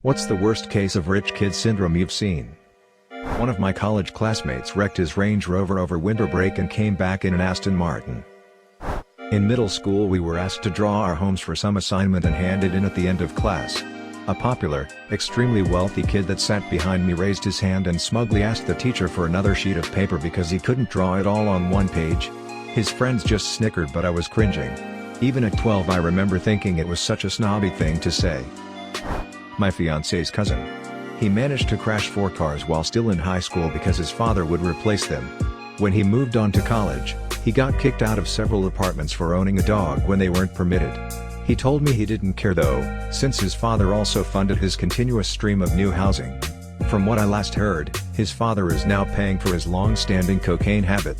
What's the worst case of rich kid syndrome you've seen? One of my college classmates wrecked his Range Rover over winter break and came back in an Aston Martin. In middle school we were asked to draw our homes for some assignment and hand it in at the end of class. A popular, extremely wealthy kid that sat behind me raised his hand and smugly asked the teacher for another sheet of paper because he couldn't draw it all on one page. His friends just snickered, but I was cringing. Even at 12 I remember thinking it was such a snobby thing to say. My fiance's cousin. He managed to crash 4 cars while still in high school because his father would replace them. When he moved on to college, he got kicked out of several apartments for owning a dog when they weren't permitted. He told me he didn't care though, since his father also funded his continuous stream of new housing. From what I last heard, his father is now paying for his long-standing cocaine habit.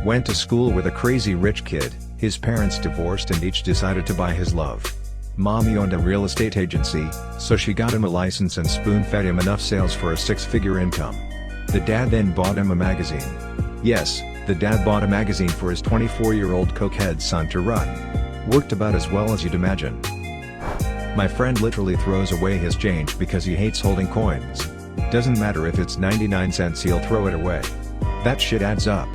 Went to school with a crazy rich kid. His parents divorced and each decided to buy his love. Mommy owned a real estate agency, so she got him a license and spoon-fed him enough sales for a 6-figure income. The dad then bought him a magazine. Yes, the dad bought a magazine for his 24-year-old cokehead son to run. Worked about as well as you'd imagine. My friend literally throws away his change because he hates holding coins. Doesn't matter if it's 99 cents, he'll throw it away. That shit adds up.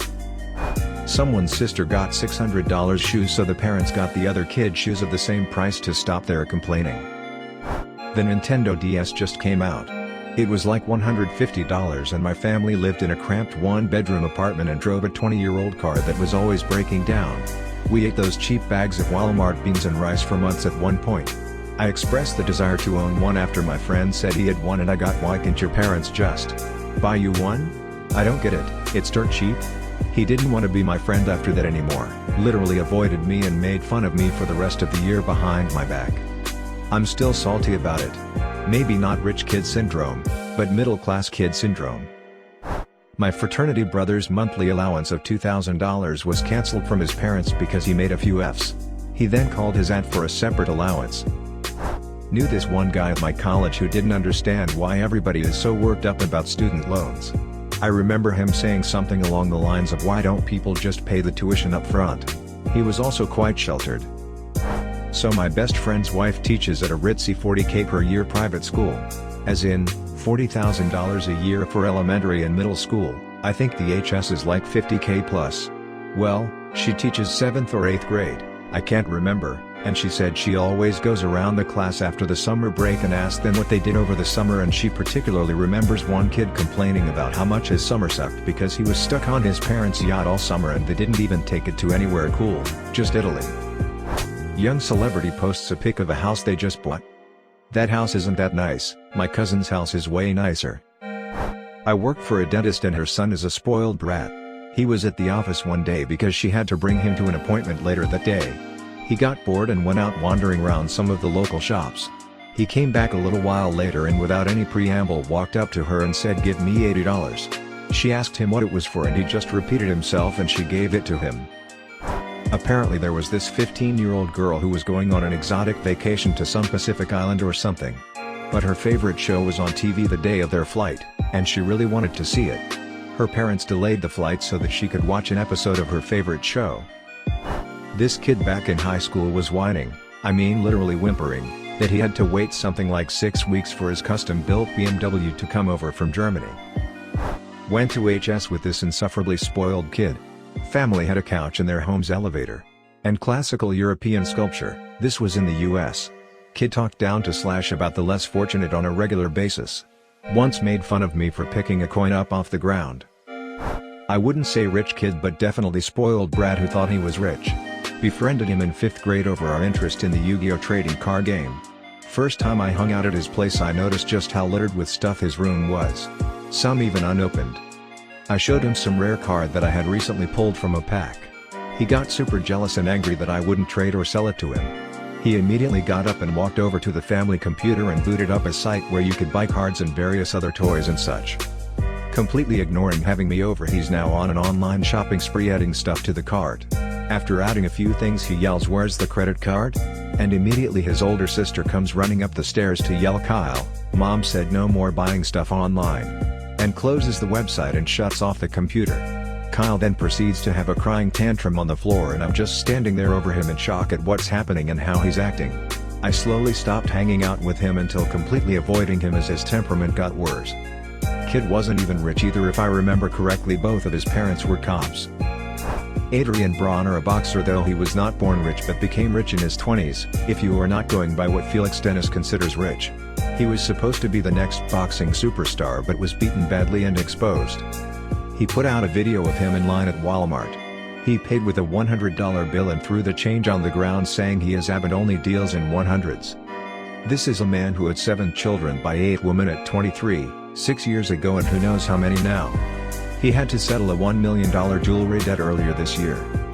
Someone's sister got $600 shoes, so the parents got the other kid shoes of the same price to stop their complaining. The Nintendo DS just came out. It was like $150 and my family lived in a cramped 1-bedroom apartment and drove a 20-year-old car that was always breaking down. We ate those cheap bags of Walmart beans and rice for months at one point. I expressed the desire to own one after my friend said he had one, and I got, "Why can't your parents just buy you one? I don't get it, it's dirt cheap." He didn't want to be my friend after that anymore, literally avoided me and made fun of me for the rest of the year behind my back. I'm still salty about it. Maybe not rich kid syndrome, but middle class kid syndrome. My fraternity brother's monthly allowance of $2,000 was cancelled from his parents because he made a few Fs. He then called his aunt for a separate allowance. Knew this one guy at my college who didn't understand why everybody is so worked up about student loans. I remember him saying something along the lines of, "Why don't people just pay the tuition up front?" He was also quite sheltered. So my best friend's wife teaches at a ritzy $40K per year private school. As in, $40,000 a year for elementary and middle school. I think the HS is like $50K plus. Well, she teaches 7th or 8th grade, I can't remember, and she said she always goes around the class after the summer break and asks them what they did over the summer, and she particularly remembers one kid complaining about how much his summer sucked because he was stuck on his parents' yacht all summer and they didn't even take it to anywhere cool, just Italy. Young celebrity posts a pic of a house they just bought. That house isn't that nice, my cousin's house is way nicer. I work for a dentist and her son is a spoiled brat. He was at the office one day because she had to bring him to an appointment later that day. He got bored and went out wandering around some of the local shops. He came back a little while later and without any preamble walked up to her and said, "Give me $80. She asked him what it was for and he just repeated himself and she gave it to him. Apparently there was this 15-year-old girl who was going on an exotic vacation to some Pacific island or something. But her favorite show was on TV the day of their flight, and she really wanted to see it. Her parents delayed the flight so that she could watch an episode of her favorite show. This kid back in high school was whining, I mean literally whimpering, that he had to wait something like 6 weeks for his custom-built BMW to come over from Germany. Went to HS with this insufferably spoiled kid. Family had a couch in their home's elevator. And classical European sculpture, this was in the US. Kid talked down to Slash about the less fortunate on a regular basis. Once made fun of me for picking a coin up off the ground. I wouldn't say rich kid, but definitely spoiled brat who thought he was rich. Befriended him in 5th grade over our interest in the Yu-Gi-Oh trading card game. First time I hung out at his place I noticed just how littered with stuff his room was. Some even unopened. I showed him some rare card that I had recently pulled from a pack. He got super jealous and angry that I wouldn't trade or sell it to him. He immediately got up and walked over to the family computer and booted up a site where you could buy cards and various other toys and such. Completely ignoring having me over, he's now on an online shopping spree adding stuff to the cart. After adding a few things he yells, "Where's the credit card?" And immediately his older sister comes running up the stairs to yell, "Kyle, Mom said no more buying stuff online," and closes the website and shuts off the computer. Kyle then proceeds to have a crying tantrum on the floor and I'm just standing there over him in shock at what's happening and how he's acting. I slowly stopped hanging out with him until completely avoiding him as his temperament got worse. Kid wasn't even rich either, if I remember correctly. Both of his parents were cops. Adrian Bronner, a boxer, though he was not born rich but became rich in his 20s, if you are not going by what Felix Dennis considers rich. He was supposed to be the next boxing superstar but was beaten badly and exposed. He put out a video of him in line at Walmart. He paid with a $100 bill and threw the change on the ground, saying he has only deals in 100s. This is a man who had 7 children by 8 women at 23, 6 years ago, and who knows how many now. He had to settle a $1 million jewelry debt earlier this year.